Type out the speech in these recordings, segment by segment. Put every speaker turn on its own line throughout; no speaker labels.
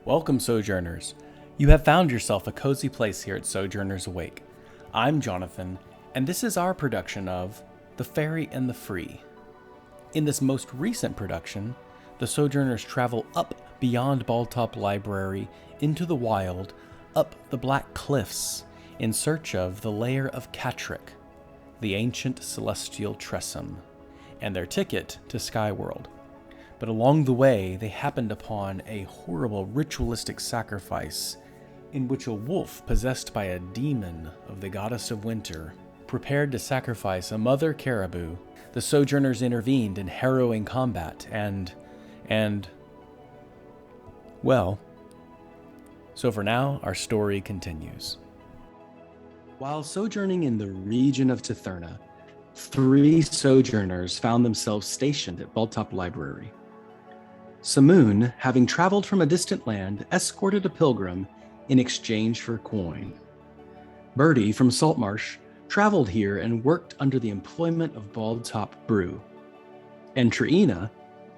Welcome, Sojourners. You have found yourself a cozy place here at Sojourners Awake. I'm Jonathan, and this is our production of The Fairy and the Free. In this most recent production, the Sojourners travel up beyond Baldtop Library into the wild, up the Black Cliffs, in search of the lair of Cartwright, the ancient celestial Tressum, and their ticket to Skyworld. But along the way, they happened upon a horrible ritualistic sacrifice in which a wolf possessed by a demon of the goddess of winter prepared to sacrifice a mother caribou. The Sojourners intervened in harrowing combat so for now, our story continues. While sojourning in the region of Titherna, 3 sojourners found themselves stationed at Baldtop Library. Samoon, having traveled from a distant land, escorted a pilgrim in exchange for coin. Bertie from Saltmarsh traveled here and worked under the employment of Baldtop Brew. And Triyina,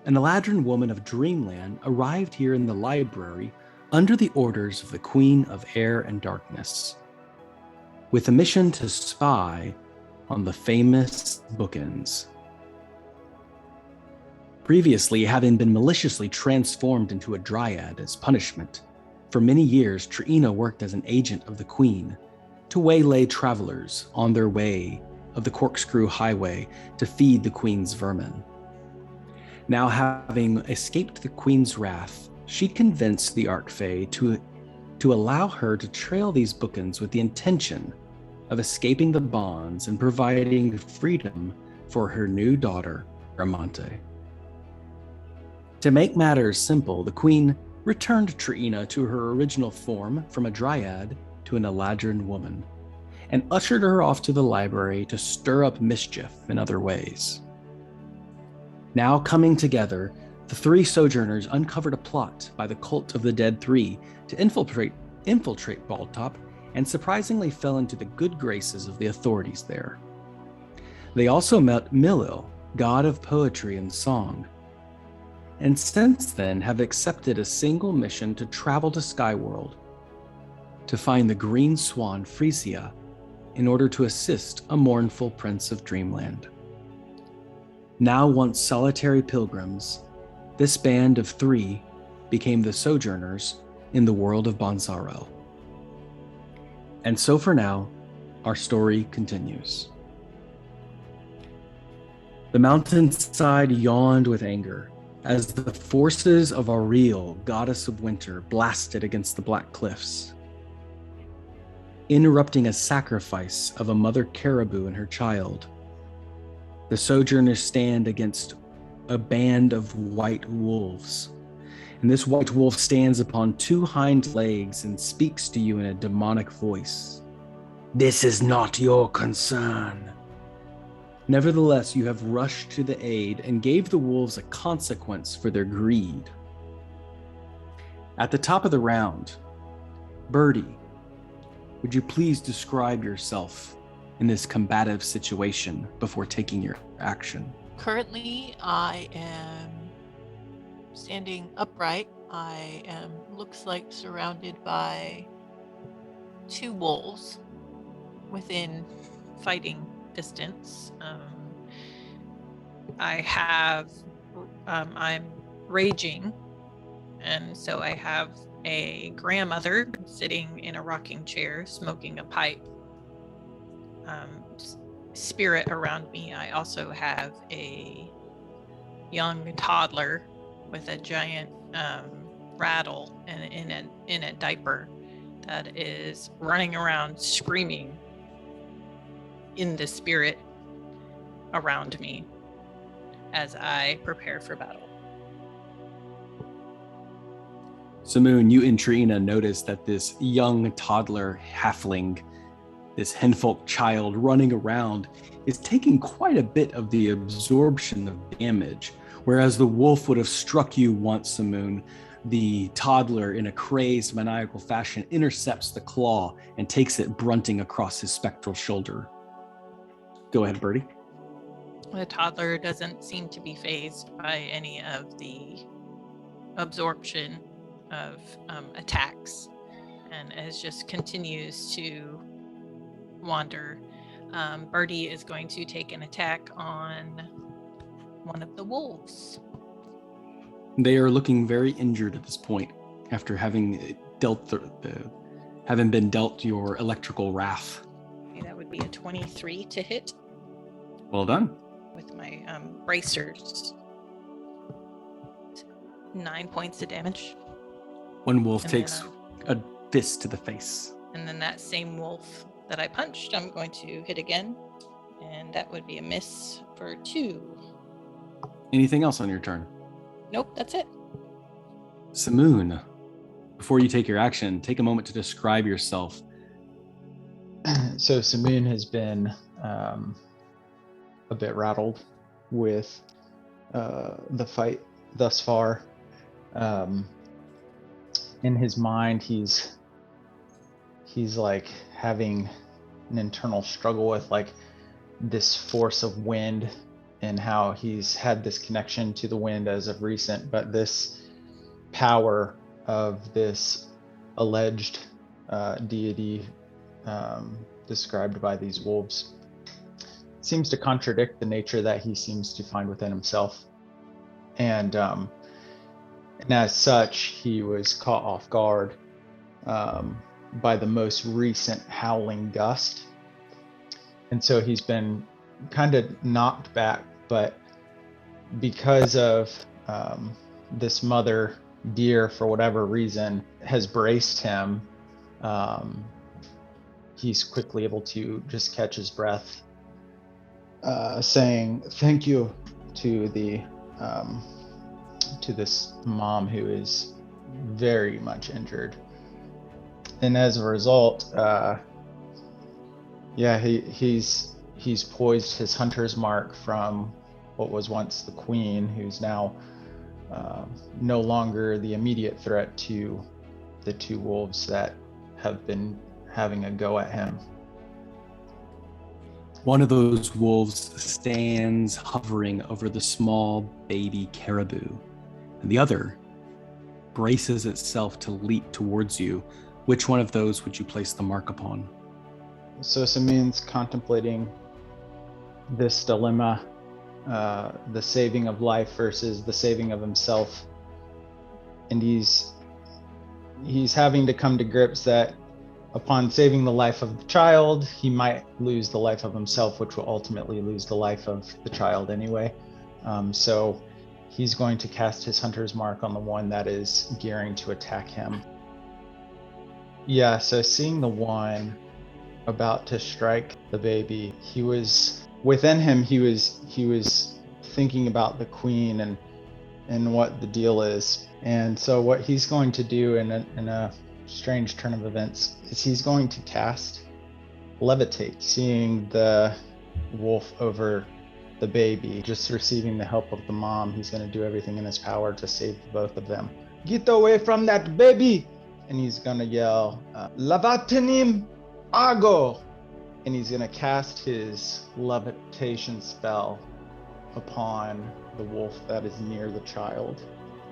an Eladrin woman of Dreamland, arrived here in the library under the orders of the Queen of Air and Darkness, with a mission to spy on the famous bookends. Previously, having been maliciously transformed into a dryad as punishment, for many years Triyina worked as an agent of the Queen to waylay travelers on their way of the Corkscrew Highway to feed the Queen's vermin. Now, having escaped the Queen's wrath, she convinced the Archfey to allow her to trail these bookends with the intention of escaping the bonds and providing freedom for her new daughter, Ramante. To make matters simple, the Queen returned Triyina to her original form from a dryad to an Eladrin woman, and ushered her off to the library to stir up mischief in other ways. Now coming together, the 3 sojourners uncovered a plot by the Cult of the Dead 3 to infiltrate Baldtop, and surprisingly fell into the good graces of the authorities there. They also met Milil, god of poetry and song, and since then have accepted a single mission to travel to Skyworld to find the Green Swan Frisia in order to assist a mournful prince of Dreamland. Now once solitary pilgrims, this band of 3 became the sojourners in the world of Bonzarel. And so for now, our story continues. The mountainside yawned with anger as the forces of Ariel, goddess of winter, blasted against the Black Cliffs, interrupting a sacrifice of a mother caribou and her child. The sojourners stand against a band of white wolves, and this white wolf stands upon 2 hind legs and speaks to you in a demonic voice. "This is not your concern." Nevertheless, you have rushed to the aid and gave the wolves a consequence for their greed. At the top of the round, Bertie, would you please describe yourself in this combative situation before taking your action?
Currently, I am standing upright. I am, looks like, surrounded by 2 wolves within fighting distance. I'm raging, and so I have a grandmother sitting in a rocking chair smoking a pipe. Spirit around me. I also have a young toddler with a giant rattle and in a diaper that is running around screaming in the spirit around me as I prepare for battle.
Samoon, you and Triyina notice that this young toddler halfling, this henfolk child running around, is taking quite a bit of the absorption of damage. Whereas the wolf would have struck you once, Samoon, the toddler, in a crazed, maniacal fashion, intercepts the claw and takes it brunting across his spectral shoulder. Go ahead, Bertie.
The toddler doesn't seem to be fazed by any of the absorption of attacks, and as just continues to wander. Bertie is going to take an attack on one of the wolves.
They are looking very injured at this point after having been dealt your electrical wrath.
Okay, that would be a 23 to hit.
Well done.
With my bracers. 9 points of damage.
One wolf
And
takes
then,
a fist to the face.
And then that same wolf that I punched, I'm going to hit again. And that would be a miss for 2.
Anything else on your turn?
Nope, that's it.
Samoon, before you take your action, take a moment to describe yourself.
So Samoon has been a bit rattled with the fight thus far. In his mind, he's like having an internal struggle with like this force of wind and how he's had this connection to the wind as of recent, but this power of this alleged deity described by these wolves seems to contradict the nature that he seems to find within himself. And as such, he was caught off guard by the most recent howling gust. And so he's been kind of knocked back, but because of this mother deer, for whatever reason, has braced him, he's quickly able to just catch his breath, saying thank you to this mom who is very much injured. And as a result, he's poised his hunter's mark from what was once the queen, who's now no longer the immediate threat to the 2 wolves that have been having a go at him.
One of those wolves stands hovering over the small baby caribou, and the other braces itself to leap towards you. Which one of those would you place the mark upon?
So Samoon's contemplating this dilemma, the saving of life versus the saving of himself. And he's having to come to grips that upon saving the life of the child, he might lose the life of himself, which will ultimately lose the life of the child anyway. So he's going to cast his hunter's mark on the one that is gearing to attack him. Yeah, so seeing the one about to strike the baby, he was thinking about the queen and what the deal is. And so what he's going to do in a strange turn of events is he's going to cast Levitate, seeing the wolf over the baby, just receiving the help of the mom. He's going to do everything in his power to save both of them. Get away from that baby! And he's going to yell, Lavatanim Ago! And he's going to cast his levitation spell upon the wolf that is near the child.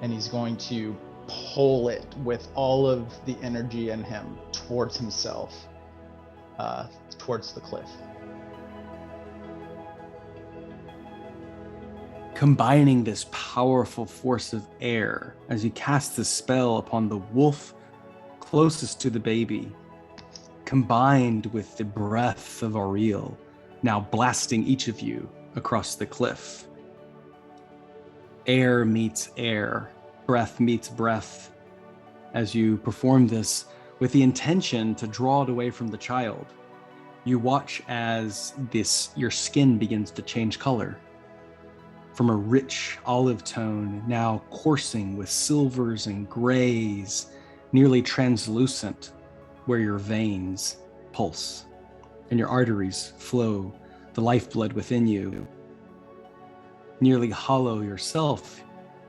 And he's going to pull it with all of the energy in him towards himself, towards the cliff.
Combining this powerful force of air as you cast the spell upon the wolf closest to the baby, combined with the breath of Auriel, now blasting each of you across the cliff. Air meets air, breath meets breath, as you perform this with the intention to draw it away from the child. You watch as your skin begins to change color from a rich olive tone, now coursing with silvers and grays, nearly translucent, where your veins pulse and your arteries flow, the lifeblood within you. Nearly hollow yourself.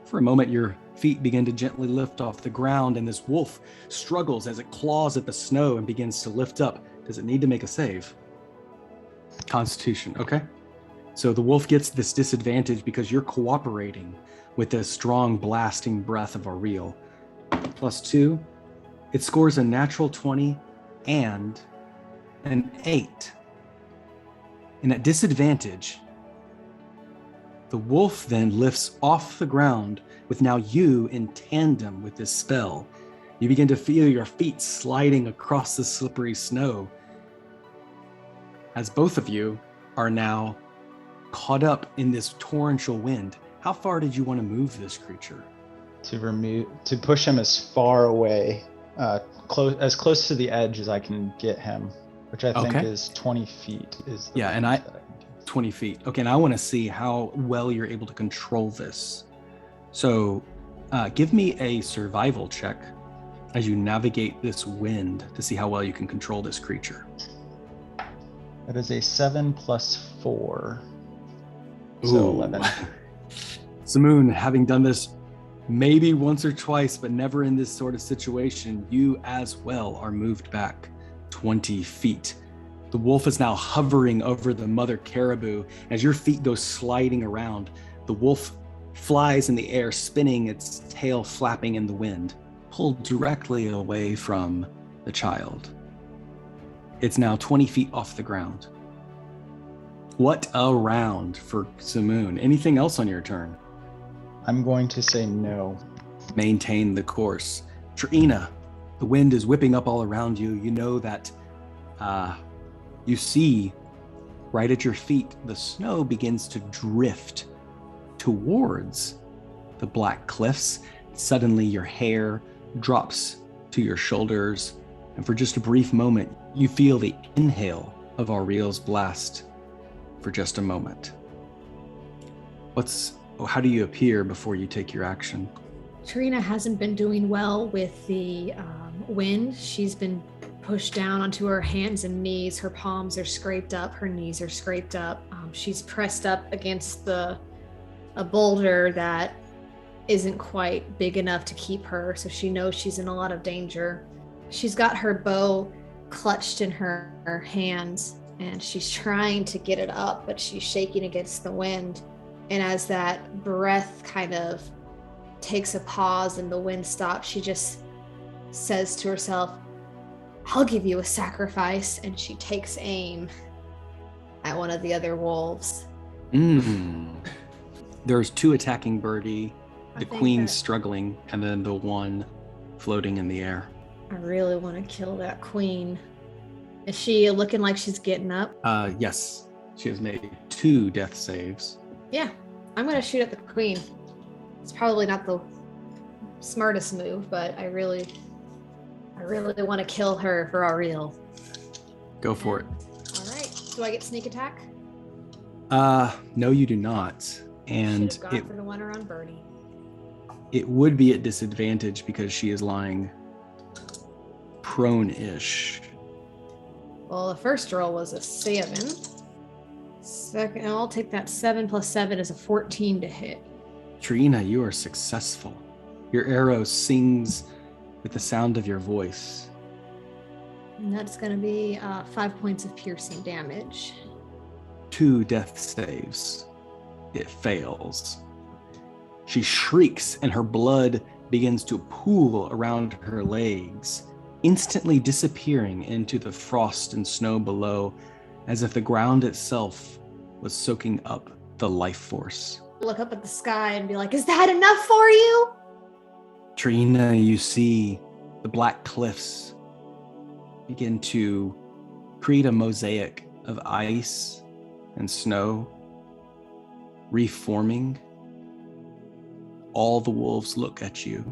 For a moment, your feet begin to gently lift off the ground, and this wolf struggles as it claws at the snow and begins to lift up. Does it need to make a save? Constitution, okay. So the wolf gets this disadvantage because you're cooperating with the strong blasting breath of Auriel. plus 2. It scores a natural 20 and an 8. And at disadvantage, the wolf then lifts off the ground with now you in tandem with this spell. You begin to feel your feet sliding across the slippery snow as both of you are now caught up in this torrential wind. How far did you want to move this creature?
To push him as far away, as close to the edge as I can get him, which I think is 20 feet. Is the
and
range that I can do.
20 feet. Okay, and I want to see how well you're able to control this. So give me a survival check as you navigate this wind to see how well you can control this creature.
That is a 7 plus 4. So 11.
Samoon, having done this maybe once or twice, but never in this sort of situation, you as well are moved back 20 feet. The wolf is now hovering over the mother caribou. As your feet go sliding around, the wolf flies in the air, spinning its tail flapping in the wind, pulled directly away from the child. It's now 20 feet off the ground. What a round for Samoon. Anything else on your turn?
I'm going to say no.
Maintain the course. Triyina, the wind is whipping up all around you. You know that you see right at your feet, the snow begins to drift towards the black cliffs. Suddenly your hair drops to your shoulders, and for just a brief moment, you feel the inhale of Auriel's blast for just a moment. How do you appear before you take your action?
Triyina hasn't been doing well with the wind. She's been pushed down onto her hands and knees. Her palms are scraped up. Her knees are scraped up. She's pressed up against a boulder that isn't quite big enough to keep her, so she knows she's in a lot of danger. She's got her bow clutched in her hands, and she's trying to get it up, but she's shaking against the wind. And as that breath kind of takes a pause and the wind stops, she just says to herself, "I'll give you a sacrifice," and she takes aim at one of the other wolves.
There's 2 attacking Bertie, the queen
that
struggling, and then the one floating in the air.
I really want to kill that queen. Is she looking like she's getting up?
Yes, she has made 2 death saves.
Yeah, I'm going to shoot at the queen. It's probably not the smartest move, but I really want to kill her for Auriel.
Go for it.
All right. Do I get sneak attack?
No, you do not. And
Should have gone for the one around Bertie.
it would be at disadvantage because she is lying prone-ish.
Well, the first roll was a 7. Second, I'll take that 7 plus 7 is a 14 to hit.
Triyina, you are successful. Your arrow sings with the sound of your voice.
And that's going to be 5 points of piercing damage.
2 death saves. It fails. She shrieks and her blood begins to pool around her legs, instantly disappearing into the frost and snow below, as if the ground itself was soaking up the life force.
Look up at the sky and be like, "Is that enough for you?"
Triyina, you see the black cliffs begin to create a mosaic of ice and snow, reforming. All the wolves look at you,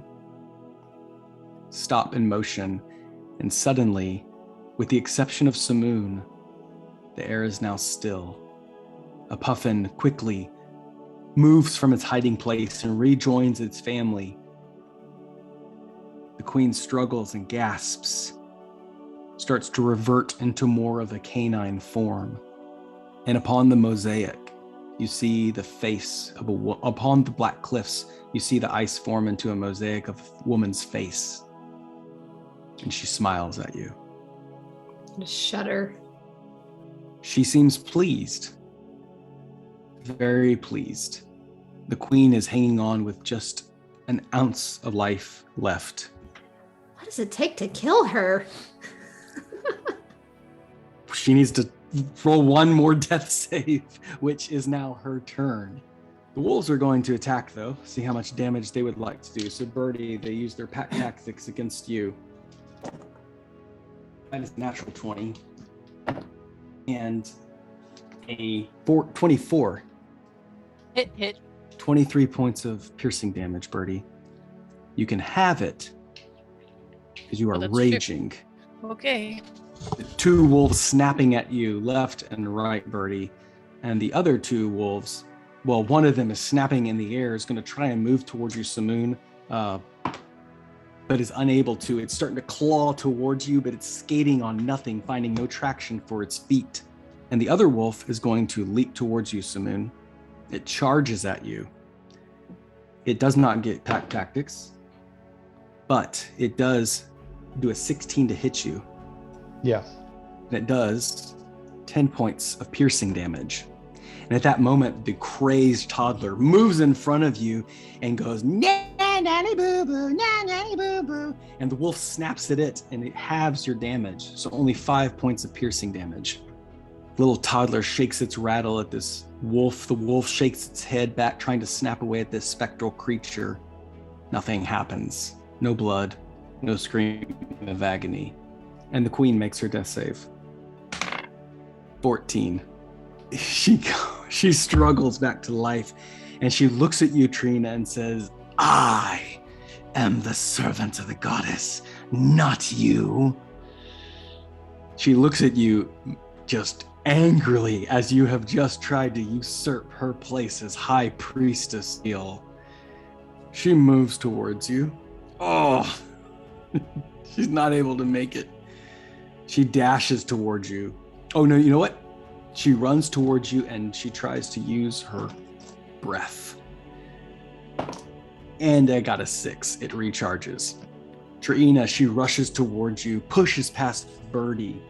stop in motion, and suddenly, with the exception of Samoon, the air is now still. A puffin quickly moves from its hiding place and rejoins its family. The queen struggles and gasps, starts to revert into more of a canine form. And upon the mosaic, you see the face of upon the black cliffs, you see the ice form into a mosaic of a woman's face. And she smiles at you.
Just shudder.
She seems pleased. Very pleased. The queen is hanging on with just an ounce of life left.
What does it take to kill her?
She needs to roll one more death save, which is now her turn. The wolves are going to attack, though. See how much damage they would like to do. So, Bertie, they use their pack tactics against you. That is natural 20. And a 24.
Hit.
23 points of piercing damage, Bertie. You can have it because you are
that's
raging.
Okay.
Two wolves snapping at you left and right, Bertie. And the other two wolves, well, one of them is snapping in the air, is going to try and move towards you, Samoon, but is unable to. It's starting to claw towards you, but it's skating on nothing, finding no traction for its feet. And the other wolf is going to leap towards you, Samoon. It charges at you. It does not get pack tactics, but it does do a 16 to hit you.
Yeah.
And it does 10 points of piercing damage. And at that moment, the crazed toddler moves in front of you and goes, "Nah, nanny boo boo, nah, nanny boo boo." And the wolf snaps at it and it halves your damage. So only 5 points of piercing damage. Little toddler shakes its rattle at this wolf. The wolf shakes its head back, trying to snap away at this spectral creature. Nothing happens. No blood, no scream of agony. And the queen makes her death save. 14. She struggles back to life, and she looks at you, Triyina, and says, "I am the servant of the goddess, not you." She looks at you just angrily as you have just tried to usurp her place as high priestess. She moves towards you. Oh, she's not able to make it. She dashes towards you. Oh no, you know what? She runs towards you and she tries to use her breath. And I got a 6. It recharges. Triyina, she rushes towards you, pushes past Bertie.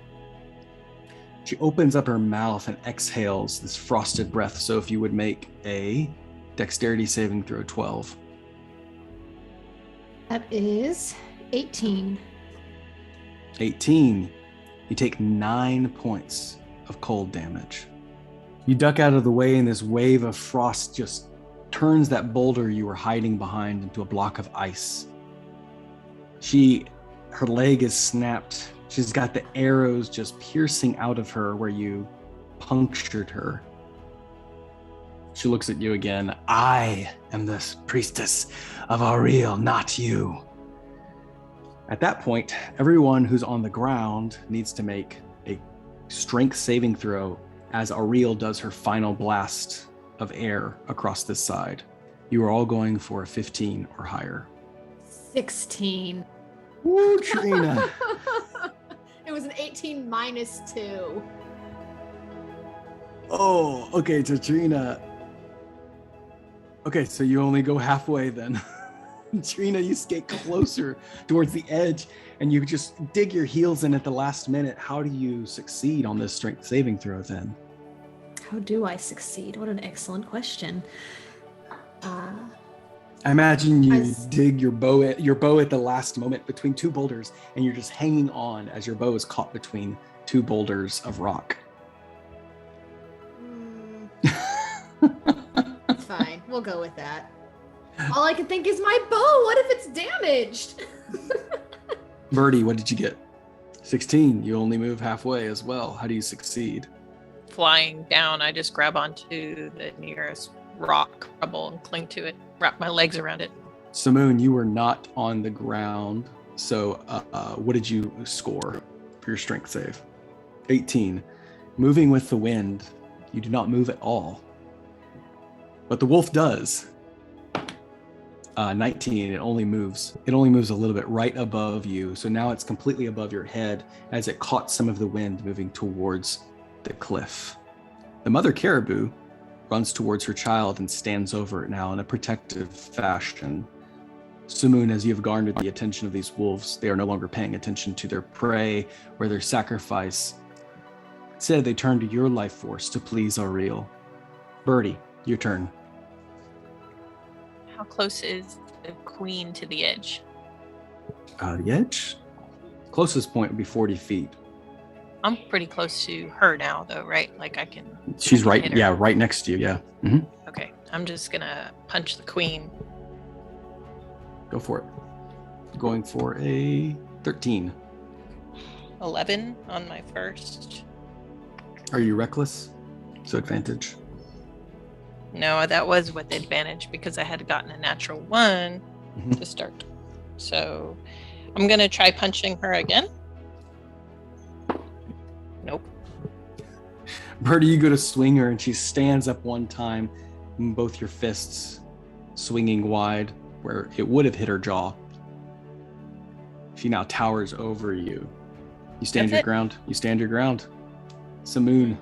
She opens up her mouth and exhales this frosted breath. So if you would make a dexterity saving throw, 12.
That is 18.
18. You take 9 points of cold damage. You duck out of the way and this wave of frost just turns that boulder you were hiding behind into a block of ice. Her leg is snapped. She's got the arrows just piercing out of her where you punctured her. She looks at you again. "I am the priestess of Ariel, not you." At that point, everyone who's on the ground needs to make a strength saving throw as Ariel does her final blast of air across this side. You are all going for a 15 or higher.
16.
Woo, Triyina.
It was an 18 minus 2.
Oh, okay, so Triyina. Okay, so you only go halfway then. Triyina, you skate closer towards the edge and you just dig your heels in at the last minute. How do you succeed on this strength saving throw then?
How do I succeed? What an excellent question.
I imagine you dig your bow at the last moment between two boulders and you're just hanging on as your bow is caught between two boulders of rock.
Fine, we'll go with that. All I can think is my bow. What if it's damaged?
Bertie, what did you get? 16. You only move halfway as well. How do you succeed?
Flying down, I just grab onto the nearest rock rubble and cling to it, wrap my legs around it.
Samoon, you were not on the ground. So what did you score for your strength save? 18. Moving with the wind, you do not move at all. But the wolf does. 19, it only moves a little bit right above you. So now it's completely above your head as it caught some of the wind moving towards the cliff. The mother caribou runs towards her child and stands over it now in a protective fashion. Samoon, as you have garnered the attention of these wolves, they are no longer paying attention to their prey or their sacrifice. Instead, they turn to your life force to please Ariel. Bertie, your turn.
How close is the queen to the edge?
The edge? Closest point would be 40 feet.
I'm pretty close to her now, though, right? Like I can.
She's
hit
right,
her.
yeah, right next to you, yeah. Hmm.
Okay, I'm just gonna punch the queen.
Go for it. Going for a 13.
11 on my first.
Are you reckless? So advantage.
No, that was with advantage because I had gotten a natural 1
Mhm.
to start. So I'm gonna try punching her again. Nope.
Bertie, you go to swing her and she stands up one time, both your fists swinging wide where it would have hit her jaw. She now towers over you. You stand
That's
your
it.
ground. You stand your ground. Samoon.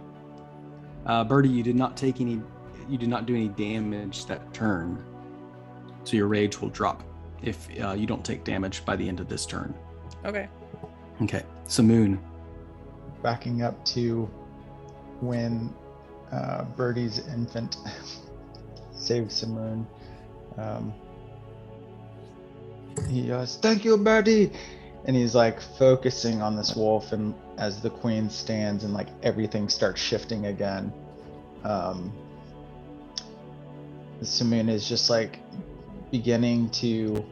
Bertie, you did not do any damage that turn. So your rage will drop if you don't take damage by the end of this turn.
Okay.
Okay. Samoon.
Backing up to when Bertie's infant saves Samoon. He goes, "Thank you, Bertie," and he's like focusing on this wolf, and as the queen stands and like everything starts shifting again, Samoon is just like beginning to,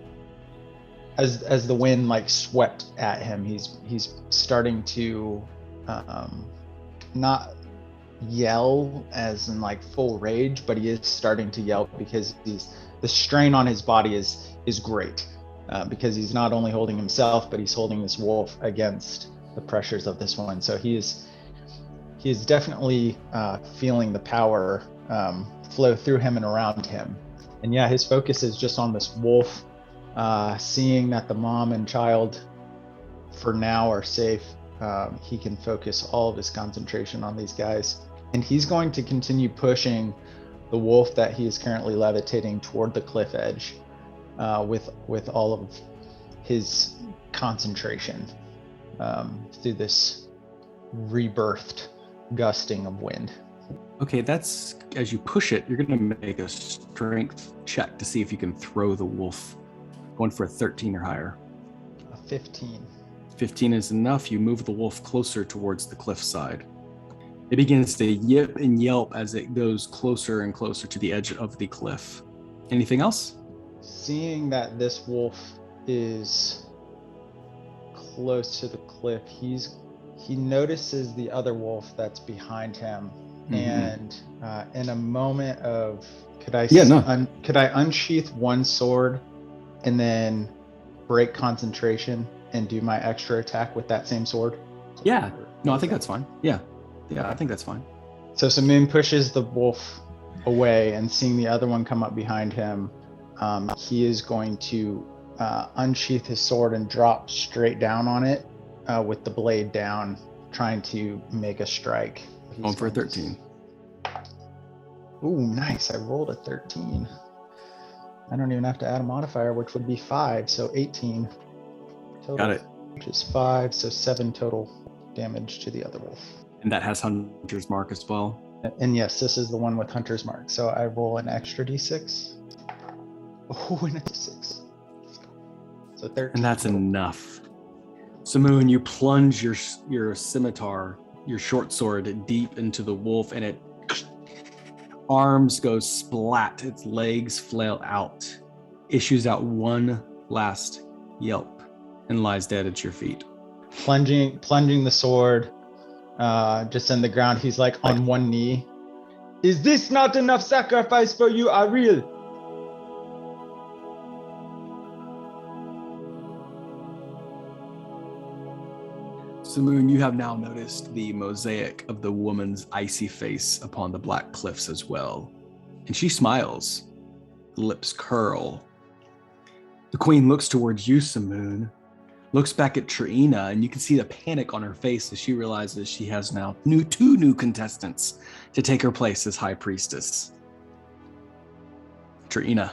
as the wind like swept at him, he's starting to not yell as in like full rage, but he is starting to yell because the strain on his body is great, because he's not only holding himself, but he's holding this wolf against the pressures of this one. So he is definitely feeling the power flow through him and around him. And yeah, his focus is just on this wolf, seeing that the mom and child for now are safe. He can focus all of his concentration on these guys, and he's going to continue pushing the wolf that he is currently levitating toward the cliff edge, with all of his concentration, through this rebirthed gusting of wind.
Okay, that's as you push it, you're going to make a strength check to see if you can throw the wolf. Going for a 13 or higher.
A 15.
15 is enough. You move the wolf closer towards the cliffside. It begins to yip and yelp as it goes closer and closer to the edge of the cliff. Anything else?
Seeing that this wolf is close to the cliff, he notices the other wolf that's behind him. Mm-hmm. And in a moment of, could I unsheath one sword and then break concentration and do my extra attack with that same sword?
Yeah. No, I think that's fine. Yeah, I think that's fine.
So Samoon pushes the wolf away, and seeing the other one come up behind him, he is going to unsheath his sword and drop straight down on it, with the blade down, trying to make a strike.
Going for a 13.
Ooh, nice. I rolled a 13. I don't even have to add a modifier, which would be 5, so 18 total.
Got it.
Which is 5, so 7 total damage to the other wolf.
And that has Hunter's Mark as well.
And yes, this is the one with Hunter's Mark. So I roll an extra d6. Oh, and a d6. So 13.
And that's enough. Samoon, you plunge your scimitar, your short sword, deep into the wolf, and it arms go splat, its legs flail out, issues out one last yelp, and lies dead at your feet.
Plunging the sword just in the ground, he's like on one knee. "Is this not enough sacrifice for you, Ariel?"
Samoon, you have now noticed the mosaic of the woman's icy face upon the black cliffs as well. And she smiles, lips curl. The queen looks towards you, Samoon, looks back at Triyina, and you can see the panic on her face as she realizes she has now two new contestants to take her place as High Priestess. Triyina.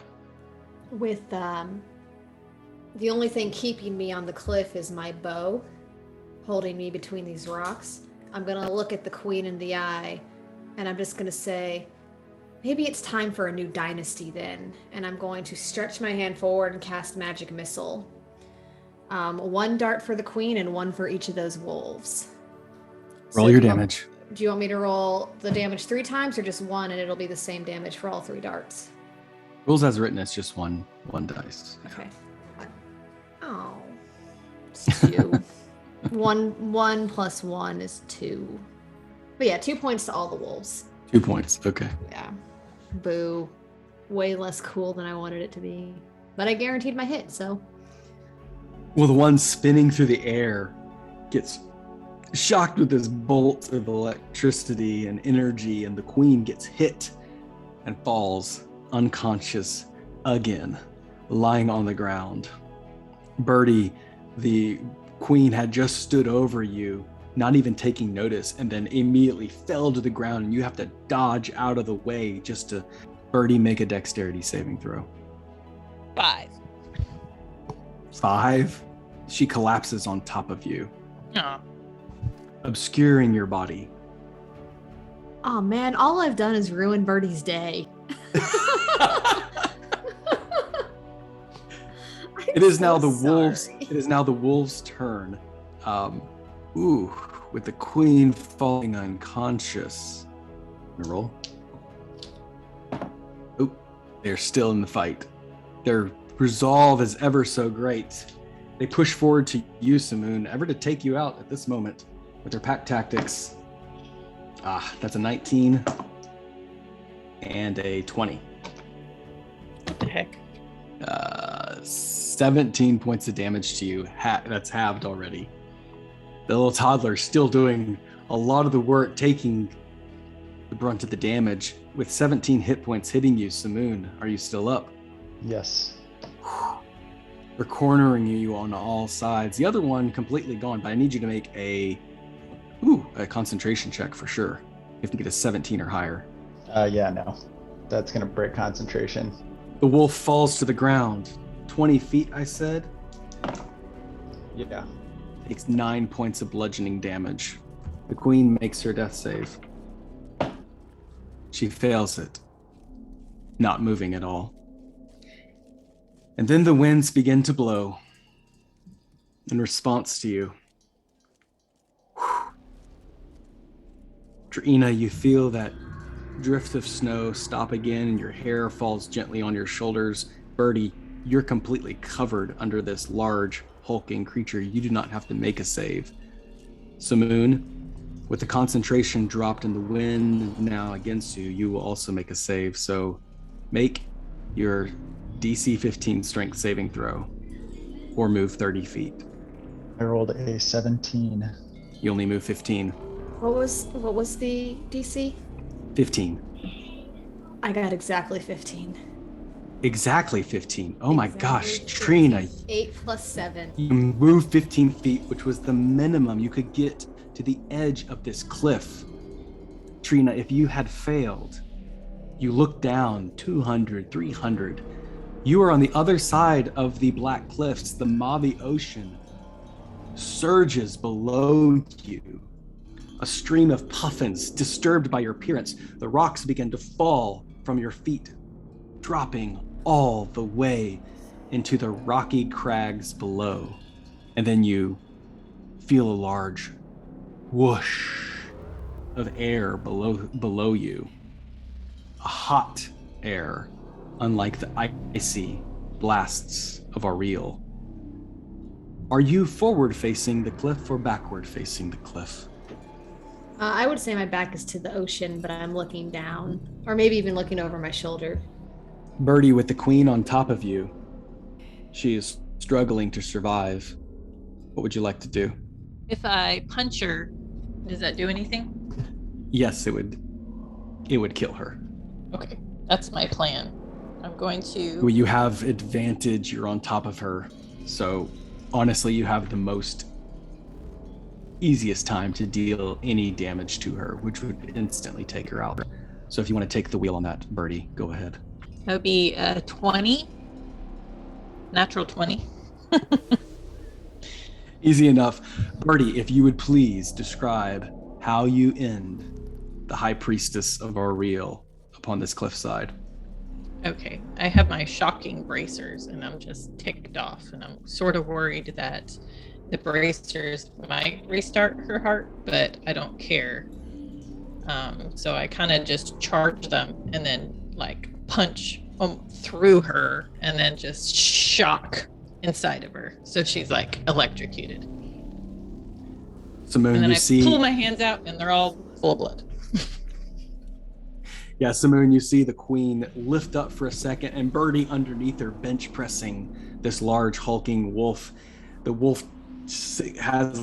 With the only thing keeping me on the cliff is my bow, holding me between these rocks, I'm gonna look at the queen in the eye, and I'm just gonna say, maybe it's time for a new dynasty then. And I'm going to stretch my hand forward and cast Magic Missile. One dart for the queen and one for each of those wolves.
Roll your damage.
Do you want me to roll the damage 3 times or just one, and it'll be the same damage for all 3 darts?
Rules as written, it's just one dice.
Okay. Oh. It's 2. one plus 1 is 2. But yeah, 2 points to all the wolves.
2 points. Okay.
Yeah. Boo. Way less cool than I wanted it to be. But I guaranteed my hit, so.
Well, the one spinning through the air gets shocked with this bolt of electricity and energy, and the queen gets hit and falls unconscious again, lying on the ground. Bertie, the queen had just stood over you, not even taking notice, and then immediately fell to the ground, and you have to dodge out of the way just to, Bertie, make a dexterity saving throw.
5.
5? She collapses on top of you,
Oh.
obscuring your body.
Oh man, all I've done is ruin Bertie's day.
It is now the wolves. It is now the wolves' turn. With the queen falling unconscious. Roll. Oh, they're still in the fight. Their resolve is ever so great. They push forward to you, Samoon, ever to take you out at this moment with their pack tactics. That's a 19 and a 20.
What the heck?
17 points of damage to you. That's halved already. The little toddler still doing a lot of the work, taking the brunt of the damage. With 17 hit points hitting you, Samoon, are you still up?
Yes.
They're cornering you on all sides. The other one completely gone, but I need you to make a concentration check for sure. You have to get a 17 or higher.
Yeah, no. That's going to break concentration.
The wolf falls to the ground. 20 feet, I said.
Yeah.
Takes 9 points of bludgeoning damage. The queen makes her death save. She fails it, not moving at all. And then the winds begin to blow in response to you. Triyina, you feel that drift of snow stop again, and your hair falls gently on your shoulders. Bertie, you're completely covered under this large, hulking creature. You do not have to make a save. Samoon, with the concentration dropped in the wind now against you, you will also make a save. So make your DC 15 strength saving throw or move 30 feet.
I rolled a 17.
You only move 15.
What was the DC?
15.
I got exactly 15.
Exactly 15. Oh my gosh,
15.
Triyina.
8 plus 7.
You moved 15 feet, which was the minimum you could get to the edge of this cliff. Triyina, if you had failed, you look down 200, 300. You are on the other side of the black cliffs. The Mavi Ocean surges below you. A stream of puffins, disturbed by your appearance. The rocks begin to fall from your feet, dropping all the way into the rocky crags below. And then you feel a large whoosh of air below you. A hot air, unlike the icy blasts of Ariel. Are you forward facing the cliff or backward facing the cliff?
I would say my back is to the ocean, but I'm looking down, or maybe even looking over my shoulder.
Bertie, with the queen on top of you, she is struggling to survive. What would you like to do?
If I punch her, does that do anything?
Yes, it would kill her.
Okay, that's my plan. I'm going to...
Well, you have advantage, you're on top of her. So honestly, you have the easiest time to deal any damage to her, which would instantly take her out. So if you want to take the wheel on that, Bertie, go ahead.
That would be 20. Natural 20.
Easy enough. Bertie, if you would please describe how you end the High Priestess of Ariel upon this cliffside.
Okay, I have my shocking bracers and I'm just ticked off, and I'm sort of worried that the bracers might restart her heart, but I don't care. So I kind of just charge them and then like punch through her and then just shock inside of her. So she's like electrocuted.
Samoon,
And then
you see.
pull my hands out and they're all full of blood.
Yeah, Samoon, you see the queen lift up for a second, and Bertie underneath her bench pressing this large hulking wolf. The wolf has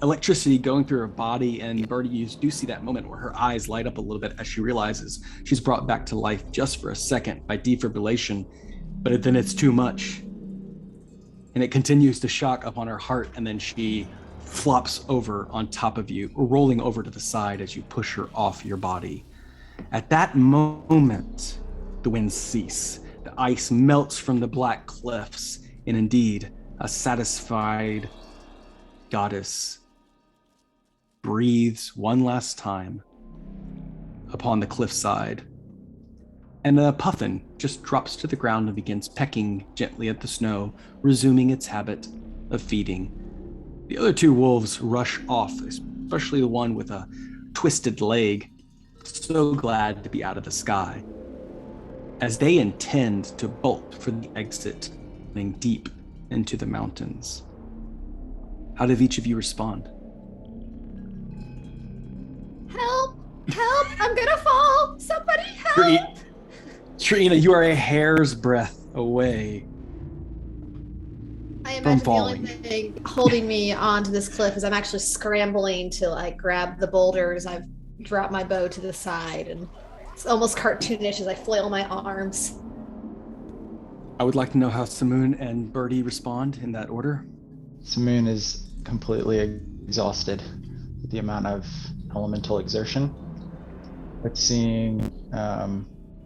electricity going through her body, and Bertie, you do see that moment where her eyes light up a little bit as she realizes she's brought back to life just for a second by defibrillation, but then it's too much. And it continues to shock upon her heart, and then she flops over on top of you, rolling over to the side as you push her off your body. At that moment, the winds cease. The ice melts from the black cliffs, and indeed, a satisfied goddess breathes one last time upon the cliffside. And a puffin just drops to the ground and begins pecking gently at the snow, resuming its habit of feeding. The other two wolves rush off, especially the one with a twisted leg, so glad to be out of the sky, as they intend to bolt for the exit, running deep into the mountains. How did each of you respond?
Help! Help! I'm gonna fall! Somebody help!
Triyina, you are a hair's breadth away
I
from
imagine the
falling.
only thing holding me onto this cliff is I'm actually scrambling to like grab the boulders. I've dropped my bow to the side, and it's almost cartoonish as I flail my arms.
I would like to know how Samoon and Bertie respond in that order.
Samoon is completely exhausted with the amount of elemental exertion. But seeing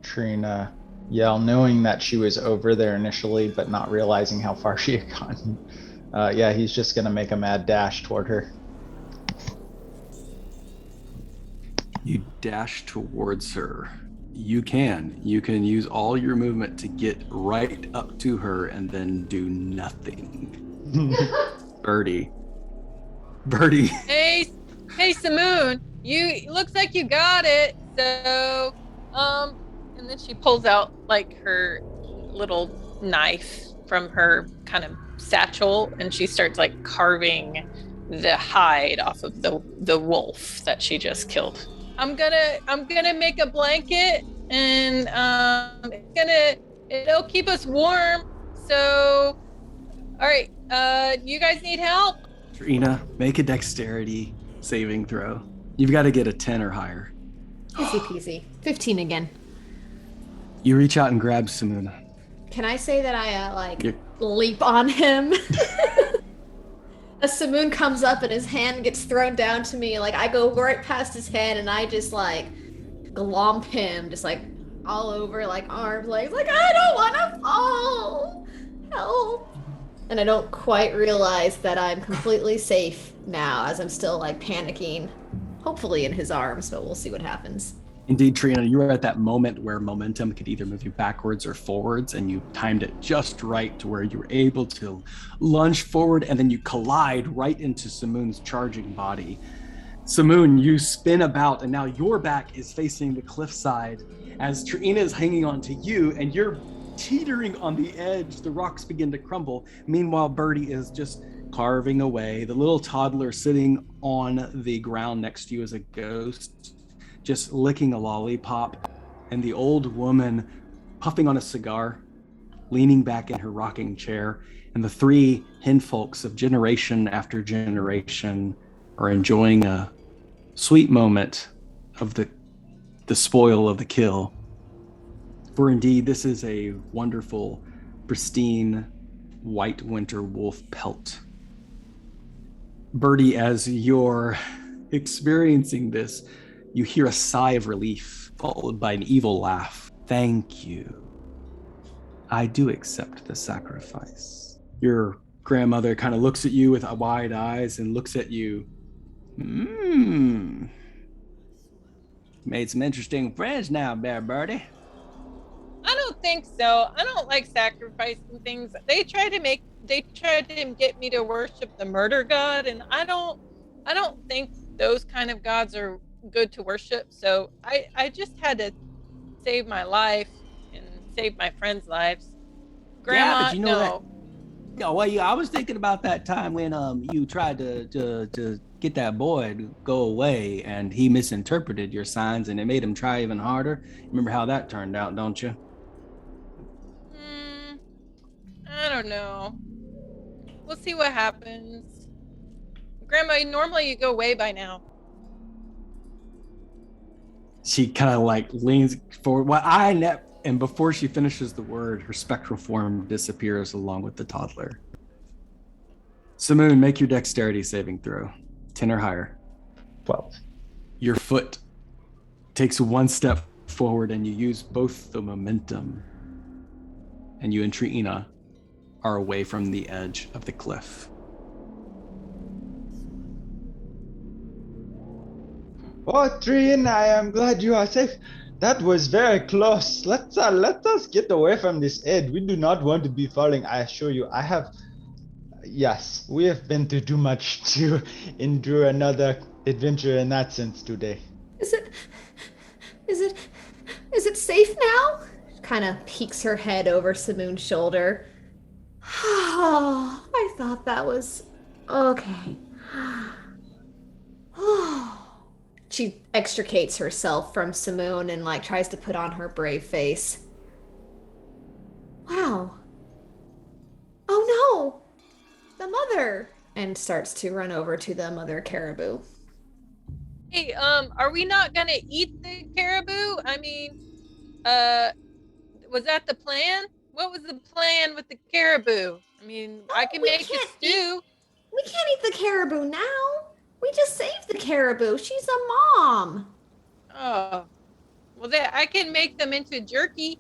Triyina yell, knowing that she was over there initially, but not realizing how far she had gotten, he's just going to make a mad dash toward her.
You dash towards her. You can use all your movement to get right up to her and then do nothing. Bertie.
Hey, Samoon, you looks like you got it. So, and then she pulls out like her little knife from her kind of satchel, and she starts like carving the hide off of the wolf that she just killed. I'm gonna make a blanket, and it'll keep us warm. So, all right, you guys need help?
Triyina, make a dexterity saving throw. You've got to get a 10 or higher.
Easy peasy. 15 again.
You reach out and grab Samoon.
Can I say that I leap on him? As Samoon comes up and his hand gets thrown down to me, like I go right past his head and I just like glomp him, just like all over, like arms, legs, like I don't want to fall. Help! And I don't quite realize that I'm completely safe now, as I'm still like panicking, hopefully in his arms, but we'll see what happens.
Indeed, Triyina, you were at that moment where momentum could either move you backwards or forwards, and you timed it just right to where you were able to lunge forward, and then you collide right into Samoon's charging body. Samoon, you spin about, and now your back is facing the cliffside as Triyina is hanging on to you, and you're teetering on the edge. The rocks begin to crumble. Meanwhile, Bertie is just carving away. The little toddler sitting on the ground next to you is a ghost, just licking a lollipop, and the old woman puffing on a cigar, leaning back in her rocking chair, and the three henfolks of generation after generation are enjoying a sweet moment of the spoil of the kill. For indeed, this is a wonderful, pristine, white winter wolf pelt. Bertie, as you're experiencing this, you hear a sigh of relief, followed by an evil laugh. Thank you. I do accept the sacrifice. Your grandmother kind of looks at you with wide eyes and looks at you. Made some interesting friends now, Bertie.
don't think so. I don't like sacrificing things. They tried to get me to worship the murder god, and I don't think those kind of gods are good to worship. So I just had to save my life and save my friends' lives.
Yeah,
Grandma,
but you know that.
no.
No, well, yeah, I was thinking about that time when you tried to get that boy to go away, and he misinterpreted your signs, and it made him try even harder. Remember how that turned out, don't you?
I don't know. We'll see what happens. Grandma, normally you go away by now.
She kind of like leans forward. And before she finishes the word, her spectral form disappears along with the toddler. Samoon, make your dexterity saving throw, 10 or higher.
12.
Your foot takes one step forward, and you use both the momentum, and you and Triyina are away from the edge of the cliff.
Oh, Triyina, I am glad you are safe. That was very close. Let us get away from this edge. We do not want to be falling. I assure you. Yes, we have been through too much to endure another adventure in that sense today.
Is it safe now? Kind of peeks her head over Samoon's shoulder. Oh, I thought that was okay. She extricates herself from Samoon and like tries to put on her brave face. Wow. Oh no! The mother! And starts to run over to the mother caribou.
Hey, are we not gonna eat the caribou? I mean, was that the plan? What was the plan with the caribou? I mean, I can make a stew.
We can't eat the caribou now. We just saved the caribou. She's a mom.
Oh, well, I can make them into jerky.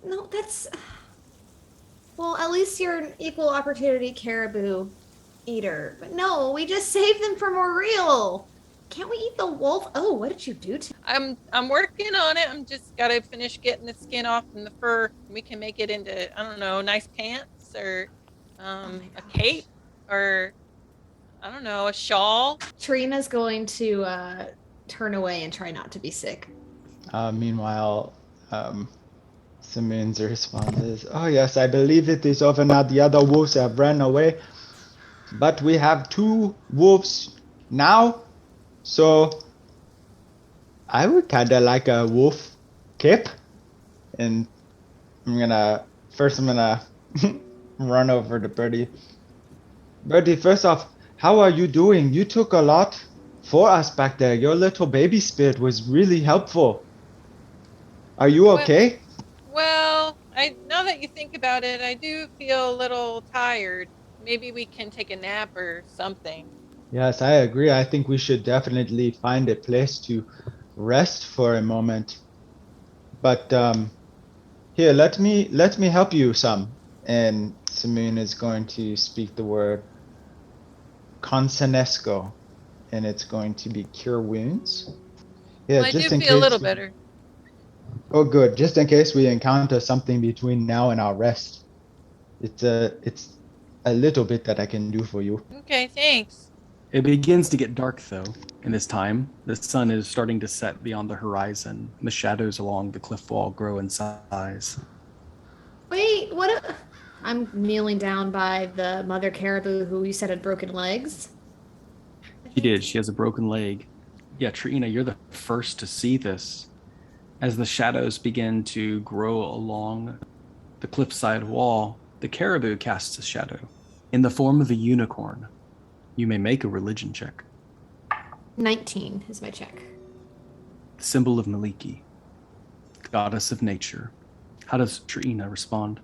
No, that's... Well, at least you're an equal opportunity caribou eater. But no, we just saved them for more real. Can't we eat the wolf? Oh, what did you do to...
I'm working on it. I'm just gotta finish getting the skin off and the fur. We can make it into, I don't know, nice pants or a cape or... I don't know, a shawl.
Trina's going to turn away and try not to be sick.
Meanwhile, Samoon's response is, "Oh yes, I believe it is over now. The other wolves have ran away, but we have 2 wolves now, so I would kind of like a wolf cape." And I'm gonna run over to Bertie. Bertie, first off, how are you doing? You took a lot for us back there. Your little baby spirit was really helpful. Are you okay?
Well, now that you think about it, I do feel a little tired. Maybe we can take a nap or something.
Yes, I agree. I think we should definitely find a place to rest for a moment. But here, let me help you some. And Samoon is going to speak the word Consenesco, and it's going to be cure wounds. Yeah,
well, I do feel a little better.
Oh, good. Just in case we encounter something between now and our rest, it's a little bit that I can do for you.
Okay, thanks.
It begins to get dark, though, in this time. The sun is starting to set beyond the horizon, and the shadows along the cliff wall grow in size.
Wait, what? I'm kneeling down by the mother caribou who you said had broken legs.
She did. She has a broken leg. Yeah, Triyina, you're the first to see this. As the shadows begin to grow along the cliffside wall, the caribou casts a shadow in the form of a unicorn. You may make a religion check.
19 is my check.
The symbol of Maliki, goddess of nature. How does Triyina respond?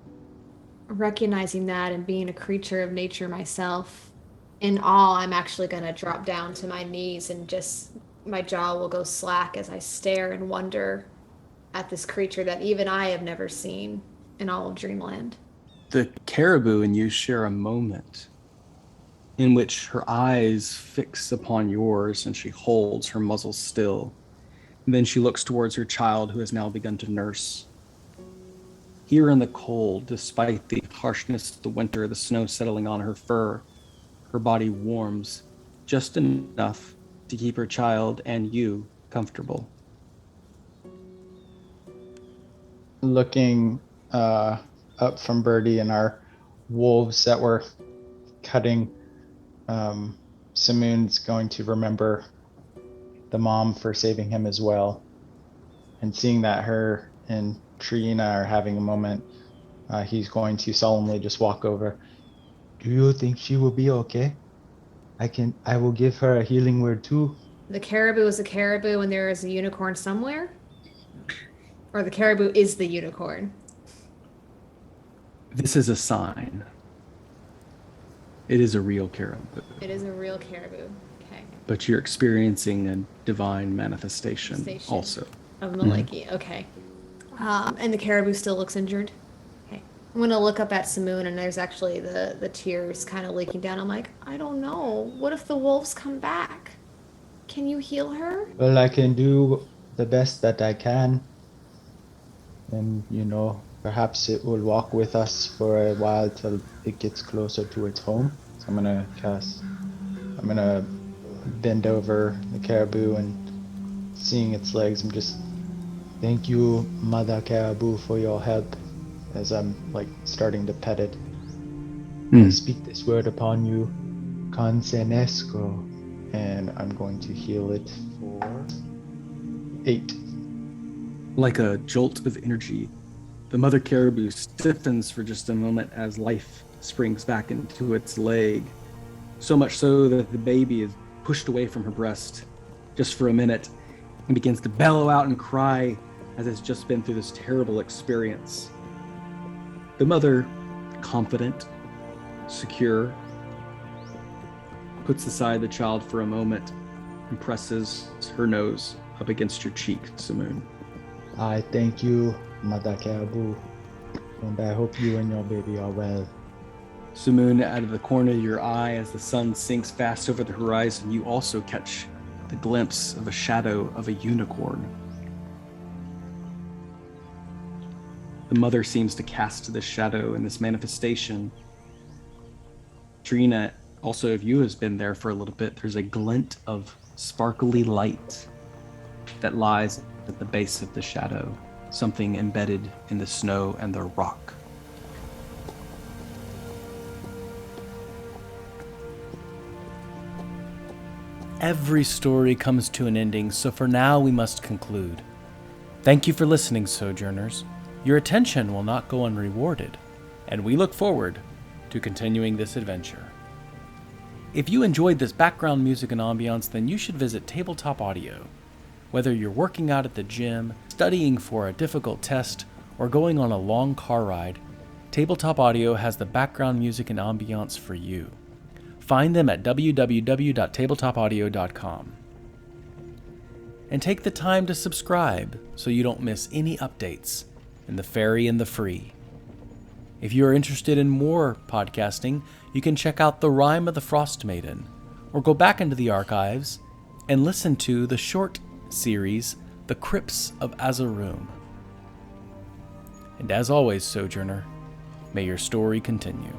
Recognizing that and being a creature of nature myself, in awe, I'm actually going to drop down to my knees and just my jaw will go slack as I stare and wonder at this creature that even I have never seen in all of Dreamland.
The caribou and you share a moment in which her eyes fix upon yours and she holds her muzzle still. And then she looks towards her child who has now begun to nurse. Here in the cold, despite the harshness of the winter, the snow settling on her fur, her body warms just enough to keep her child and you comfortable.
Looking up from Bertie and our wolves that were cutting, Samoon's going to remember the mom for saving him as well. And seeing that her and Triyina are having a moment, he's going to solemnly just walk over. Do you think she will be okay? I will give her a healing word too.
The caribou is a caribou and there is a unicorn somewhere? Or the caribou is the unicorn?
This is a sign. It is a real caribou.
It is a real caribou. Okay.
But you're experiencing a divine manifestation also.
Of Maliki. Okay. And the caribou still looks injured? Okay. I'm going to look up at Samoon, and there's actually the tears kind of leaking down. I'm like, I don't know. What if the wolves come back? Can you heal her?
Well, I can do the best that I can. And, perhaps it will walk with us for a while till it gets closer to its home. So I'm going to bend over the caribou, and seeing its legs, I'm just, thank you, Mother Caribou, for your help, as I'm starting to pet it. I speak this word upon you, Consenesco, and I'm going to heal it for 8.
Like a jolt of energy, the mother caribou stiffens for just a moment as life springs back into its leg, so much so that the baby is pushed away from her breast just for a minute and begins to bellow out and cry as it's just been through this terrible experience. The mother, confident, secure, puts aside the child for a moment and presses her nose up against your cheek, Samoon.
I thank you, Mother Caribou, and I hope you and your baby are well.
Samoon, out of the corner of your eye, as the sun sinks fast over the horizon, you also catch the glimpse of a shadow of a unicorn. The mother seems to cast this shadow and this manifestation. Triyina, also, if you have been there for a little bit, there's a glint of sparkly light that lies at the base of the shadow, something embedded in the snow and the rock. Every story comes to an ending, so for now we must conclude. Thank you for listening, Sojourners. Your attention will not go unrewarded, and we look forward to continuing this adventure. If you enjoyed this background music and ambiance, then you should visit Tabletop Audio. Whether you're working out at the gym, studying for a difficult test, or going on a long car ride, Tabletop Audio has the background music and ambiance for you. Find them at www.tabletopaudio.com. And take the time to subscribe so you don't miss any updates in the fairy and the free. If you are interested in more podcasting, you can check out The Rime of the Frost Maiden, or go back into the archives and listen to the short series, The Crypts of Azaroom. And as always, Sojourner, may your story continue.